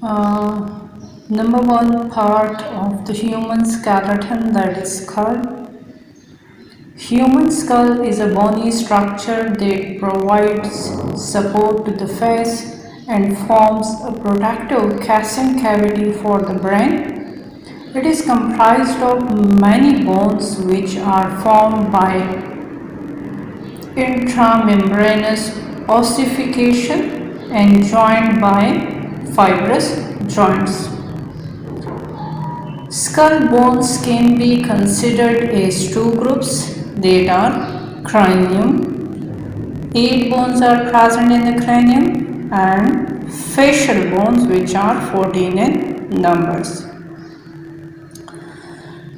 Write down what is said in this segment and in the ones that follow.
Uh, Number one part of the human skeleton, that is skull. Human skull is a bony structure that provides support to the face and forms a protective casing cavity for the brain. It is comprised of many bones which are formed by intramembranous ossification and joined by fibrous joints. Skull bones can be considered as two groups, that are cranium. 8 bones are present in the cranium, and facial bones, which are 14 in numbers.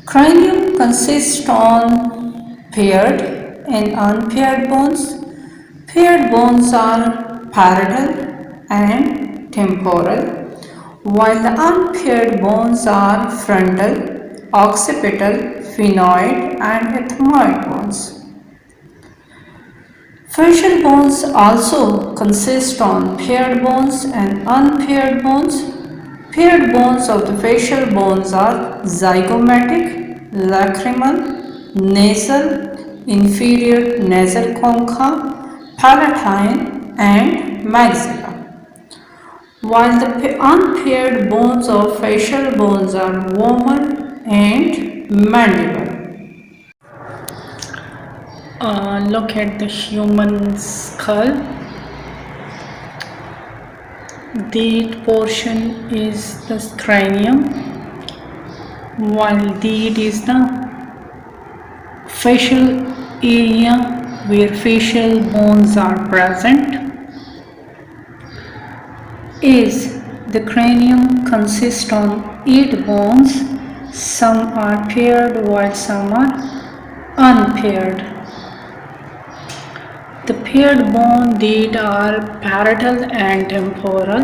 Cranium consists on paired and unpaired bones. Paired bones are parietal and temporal, while the unpaired bones are frontal, occipital, phenoid, and ethmoid bones. Facial bones also consist on paired bones and unpaired bones. Paired bones of the facial bones are zygomatic, lacrimal, nasal, inferior nasal concha, palatine, and maxilla, while the unpaired bones of facial bones are vomer and mandible. Look at the human skull. That portion is the cranium, while that is the facial area where facial bones are present. Is the cranium consists on 8 bones, some are paired while some are unpaired. The paired bone that are parietal and temporal.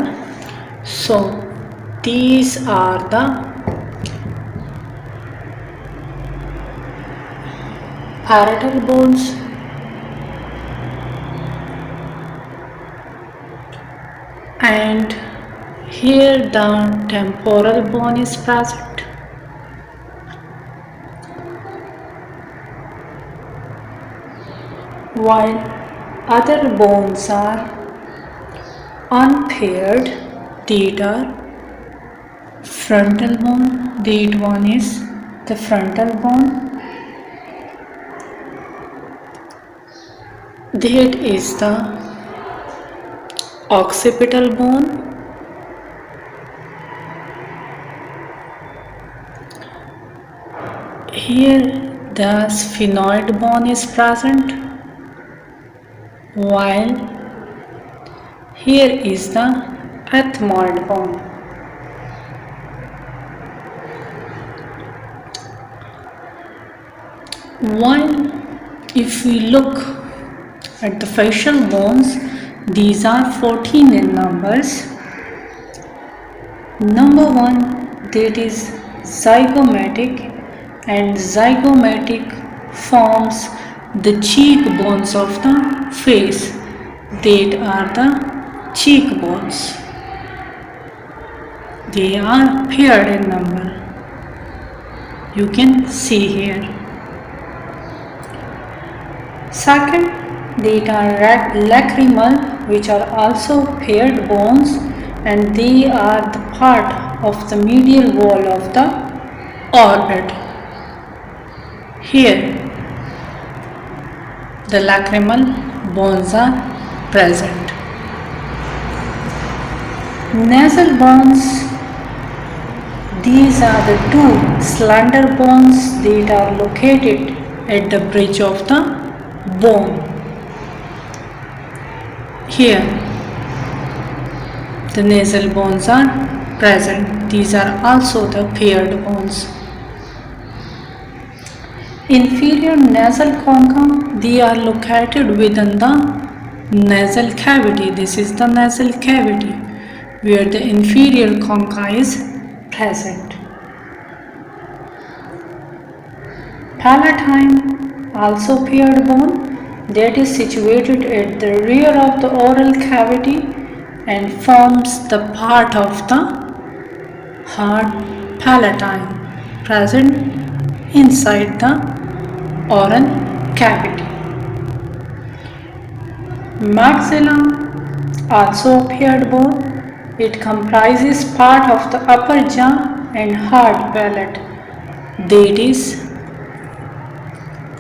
So these are the parietal bones, and here the temporal bone is present. While other bones are unpaired, that are frontal bone, that one is the frontal bone, that is the occipital bone, here the sphenoid bone is present, while here is the ethmoid bone. While if we look at the facial bones, these are 14 in numbers. Number 1, that is zygomatic, and zygomatic forms the cheekbones of the face, that are the cheekbones. They are paired in number. You can see here. Second, they are lacrimal, which are also paired bones, and they are the part of the medial wall of the orbit. Here the lacrimal bones are present. Nasal bones, these are the two slender bones that are located at the bridge of the bone. Here the nasal bones are present. These are also the paired bones. Inferior nasal concha, they are located within the nasal cavity. This is the nasal cavity where the inferior concha is present. Palatine, also paired bone, that is situated at the rear of the oral cavity and forms the part of the hard palatine present inside the oral cavity. Maxilla also appeared bone. It comprises part of the upper jaw and hard palate. That is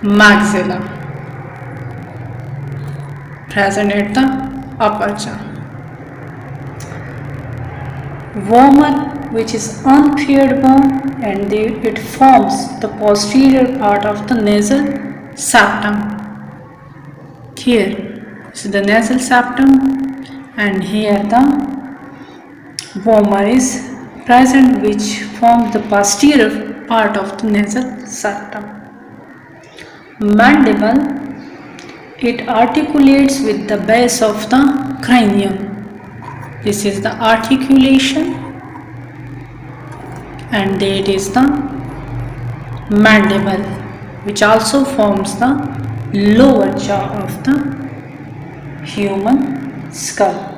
maxilla present at the upper jaw. Vomer, which is unpaired bone, and it forms the posterior part of the nasal septum. Here is the nasal septum, and here the vomer is present, which forms the posterior part of the nasal septum. Mandible, it articulates with the base of the cranium. This is the articulation, and that is the mandible, which also forms the lower jaw of the human skull.